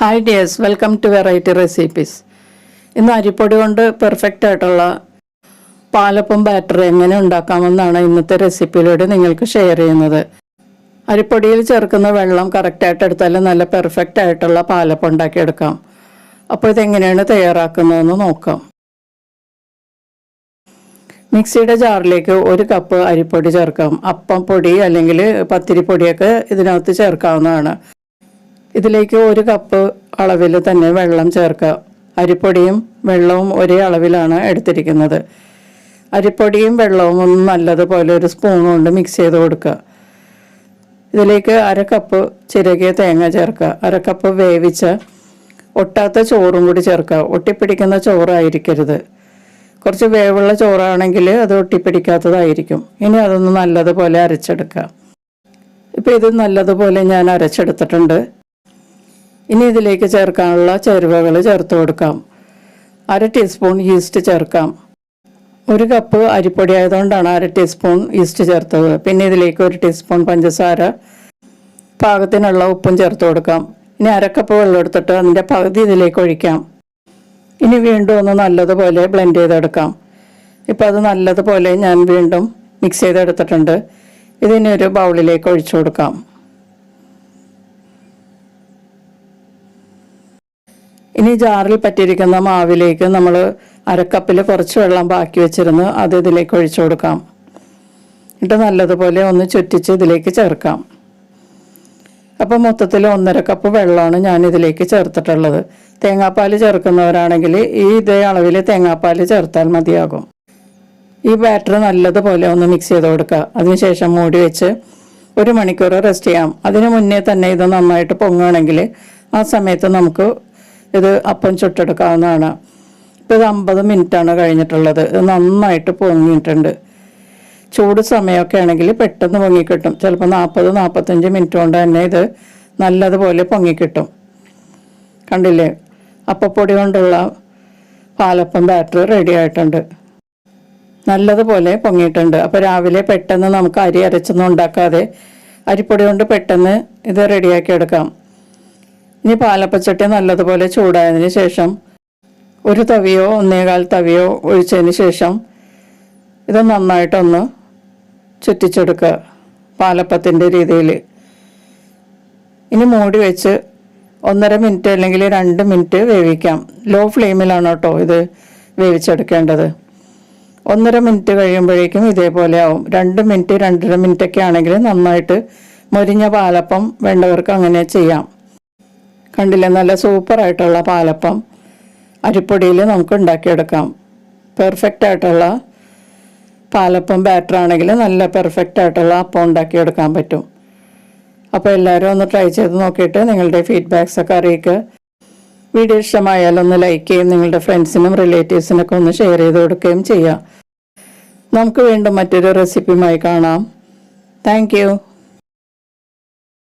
Hi dears, welcome to variety recipes. ഇന്ന് അരിപ്പൊടി കൊണ്ട് പെർഫെക്റ്റ് ആയിട്ടുള്ള പാലപ്പം ബാറ്റർ എങ്ങനെ ഉണ്ടാക്കാമെന്നാണ് ഇന്നത്തെ റെസിപ്പിയിലൂടെ നിങ്ങൾക്ക് ഷെയർ ചെയ്യുന്നത്. അരിപ്പൊടിയിൽ ചേർക്കുന്ന വെള്ളം കറക്റ്റായിട്ട് എടുത്താൽ നല്ല പെർഫെക്റ്റ് ആയിട്ടുള്ള പാലപ്പം ഉണ്ടാക്കിയെടുക്കാം. അപ്പോൾ ഇതെങ്ങനെയാണ് തയ്യാറാക്കുന്നതെന്ന് നോക്കാം. മിക്സിയുടെ ജാറിലേക്ക് 1 കപ്പ് അരിപ്പൊടി ചേർക്കാം. അപ്പം പൊടി അല്ലെങ്കിൽ പത്തിരിപ്പൊടിയൊക്കെ ഇതിനകത്ത് ചേർക്കാവുന്നതാണ്. ഇതിലേക്ക് 1 കപ്പ് അളവിൽ തന്നെ വെള്ളം ചേർക്കുക. അരിപ്പൊടിയും വെള്ളവും ഒരേ അളവിലാണ് എടുത്തിരിക്കുന്നത്. അരിപ്പൊടിയും വെള്ളവും ഒന്ന് നല്ലതുപോലെ ഒരു സ്പൂൺ കൊണ്ട് മിക്സ് ചെയ്ത് കൊടുക്കുക. ഇതിലേക്ക് 1/2 കപ്പ് ചിരകിയ തേങ്ങ ചേർക്കുക. 1/2 കപ്പ് വേവിച്ച ഒട്ടാത്ത ചോറും കൂടി ചേർക്കുക. ഒട്ടിപ്പിടിക്കുന്ന ചോറായിരിക്കരുത്. കുറച്ച് വേവുള്ള ചോറാണെങ്കിൽ അത് ഒട്ടിപ്പിടിക്കാത്തതായിരിക്കും. ഇനി അതൊന്ന് നല്ലതുപോലെ അരച്ചെടുക്കുക. ഇപ്പോൾ ഇത് നല്ലതുപോലെ ഞാൻ അരച്ചെടുത്തിട്ടുണ്ട്. ഇനി ഇതിലേക്ക് ചേർക്കാനുള്ള ചേരുവകൾ ചേർത്ത് കൊടുക്കാം. 1/2 ടീസ്പൂൺ ഈസ്റ്റ് ചേർക്കാം. 1 കപ്പ് അരിപ്പൊടി ആയതുകൊണ്ടാണ് 1/2 ടീസ്പൂൺ ഈസ്റ്റ് ചേർത്തത്. പിന്നെ ഇതിലേക്ക് 1 ടീസ്പൂൺ പഞ്ചസാര, പാകത്തിനുള്ള ഉപ്പും ചേർത്ത് കൊടുക്കാം. ഇനി 1/2 കപ്പ് വെള്ളം എടുത്തിട്ട് അതിൻ്റെ പകുതി ഇതിലേക്ക് ഒഴിക്കാം. ഇനി വീണ്ടും ഒന്ന് നല്ലതുപോലെ ബ്ലെൻഡ് ചെയ്തെടുക്കാം. ഇപ്പോൾ അത് നല്ലതുപോലെ ഞാൻ വീണ്ടും മിക്സ് ചെയ്തെടുത്തിട്ടുണ്ട്. ഇതിനെ ഒരു ബൗളിലേക്ക് ഒഴിച്ചു കൊടുക്കാം. ഇനി ജാറിൽ പറ്റിയിരിക്കുന്ന മാവിലേക്ക് നമ്മൾ 1/2 കപ്പിൽ കുറച്ച് വെള്ളം ബാക്കി വെച്ചിരുന്ന് അത് ഇതിലേക്ക് ഒഴിച്ചു കൊടുക്കാം. എന്നിട്ട് നല്ലതുപോലെ ഒന്ന് ചുറ്റിച്ച് ഇതിലേക്ക് ചേർക്കാം. അപ്പോൾ മൊത്തത്തിൽ 1/2 കപ്പ് വെള്ളമാണ് ഞാൻ ഇതിലേക്ക് ചേർത്തിട്ടുള്ളത്. തേങ്ങാപ്പാൽ ചേർക്കുന്നവരാണെങ്കിൽ ഇതേ അളവിൽ തേങ്ങാപ്പാൽ ചേർത്താൽ മതിയാകും. ഈ ബാറ്റർ നല്ലതുപോലെ ഒന്ന് മിക്സ് ചെയ്ത് കൊടുക്കുക. അതിനുശേഷം മൂടി വെച്ച് 1 മണിക്കൂർ റെസ്റ്റ് ചെയ്യാം. അതിന് മുന്നേ തന്നെ ഇത് നന്നായിട്ട് പൊങ്ങുകയാണെങ്കിൽ ആ സമയത്ത് നമുക്ക് ഇത് അപ്പം ചുട്ടെടുക്കാവുന്നതാണ്. ഇപ്പോൾ ഇത് 50 മിനിറ്റാണ് കഴിഞ്ഞിട്ടുള്ളത്. ഇത് നന്നായിട്ട് പൊങ്ങിയിട്ടുണ്ട്. ചൂട് സമയമൊക്കെ ആണെങ്കിൽ പെട്ടെന്ന് പൊങ്ങിക്കിട്ടും. ചിലപ്പോൾ 40-45 മിനിറ്റ് കൊണ്ട് തന്നെ ഇത് നല്ലതുപോലെ പൊങ്ങിക്കിട്ടും. കണ്ടില്ലേ, അപ്പപ്പൊടി കൊണ്ടുള്ള പാലപ്പം ബാറ്റർ റെഡി ആയിട്ടുണ്ട്. നല്ലതുപോലെ പൊങ്ങിയിട്ടുണ്ട്. അപ്പോൾ രാവിലെ പെട്ടെന്ന് നമുക്ക് അരി അരച്ചൊന്നും ഉണ്ടാക്കാതെ അരിപ്പൊടി കൊണ്ട് പെട്ടെന്ന് ഇത് റെഡിയാക്കി എടുക്കാം. ഇനി പാലപ്പച്ചട്ടി നല്ലതുപോലെ ചൂടായതിന് ശേഷം 1 തവിയോ 1.25 തവിയോ ഒഴിച്ചതിന് ശേഷം ഇത് നന്നായിട്ടൊന്ന് ചുറ്റിച്ചെടുക്കുക പാലപ്പത്തിൻ്റെ രീതിയിൽ. ഇനി മൂടി വെച്ച് 1.5 മിനിറ്റ് അല്ലെങ്കിൽ 2 മിനിറ്റ് വേവിക്കാം. ലോ ഫ്ലെയിമിലാണ് കേട്ടോ ഇത് വേവിച്ചെടുക്കേണ്ടത്. 1.5 മിനിറ്റ് കഴിയുമ്പോഴേക്കും ഇതേപോലെ ആവും. 2 മിനിറ്റ് 2.5 മിനിറ്റൊക്കെ ആണെങ്കിൽ നന്നായിട്ട് മൊരിഞ്ഞ പാലപ്പം വേണ്ടവർക്ക് അങ്ങനെ ചെയ്യാം. കണ്ടില്ലേ, നല്ല സൂപ്പറായിട്ടുള്ള പാലപ്പം അരിപ്പൊടിയിൽ നമുക്ക് ഉണ്ടാക്കിയെടുക്കാം. പെർഫെക്റ്റ് ആയിട്ടുള്ള പാലപ്പം ബാറ്റർ ആണെങ്കിൽ നല്ല പെർഫെക്റ്റ് ആയിട്ടുള്ള അപ്പം ഉണ്ടാക്കിയെടുക്കാൻ പറ്റും. അപ്പോൾ എല്ലാവരും ഒന്ന് ട്രൈ ചെയ്ത് നോക്കിയിട്ട് നിങ്ങളുടെ ഫീഡ്ബാക്സൊക്കെ അറിയിക്കുക. വീഡിയോ ഇഷ്ടമായാൽ ഒന്ന് ലൈക്ക് ചെയ്യും, നിങ്ങളുടെ ഫ്രണ്ട്സിനും റിലേറ്റീവ്സിനൊക്കെ ഒന്ന് ഷെയർ ചെയ്ത് കൊടുക്കുകയും ചെയ്യാം. നമുക്ക് വീണ്ടും മറ്റൊരു റെസിപ്പിയുമായി കാണാം. Thank you.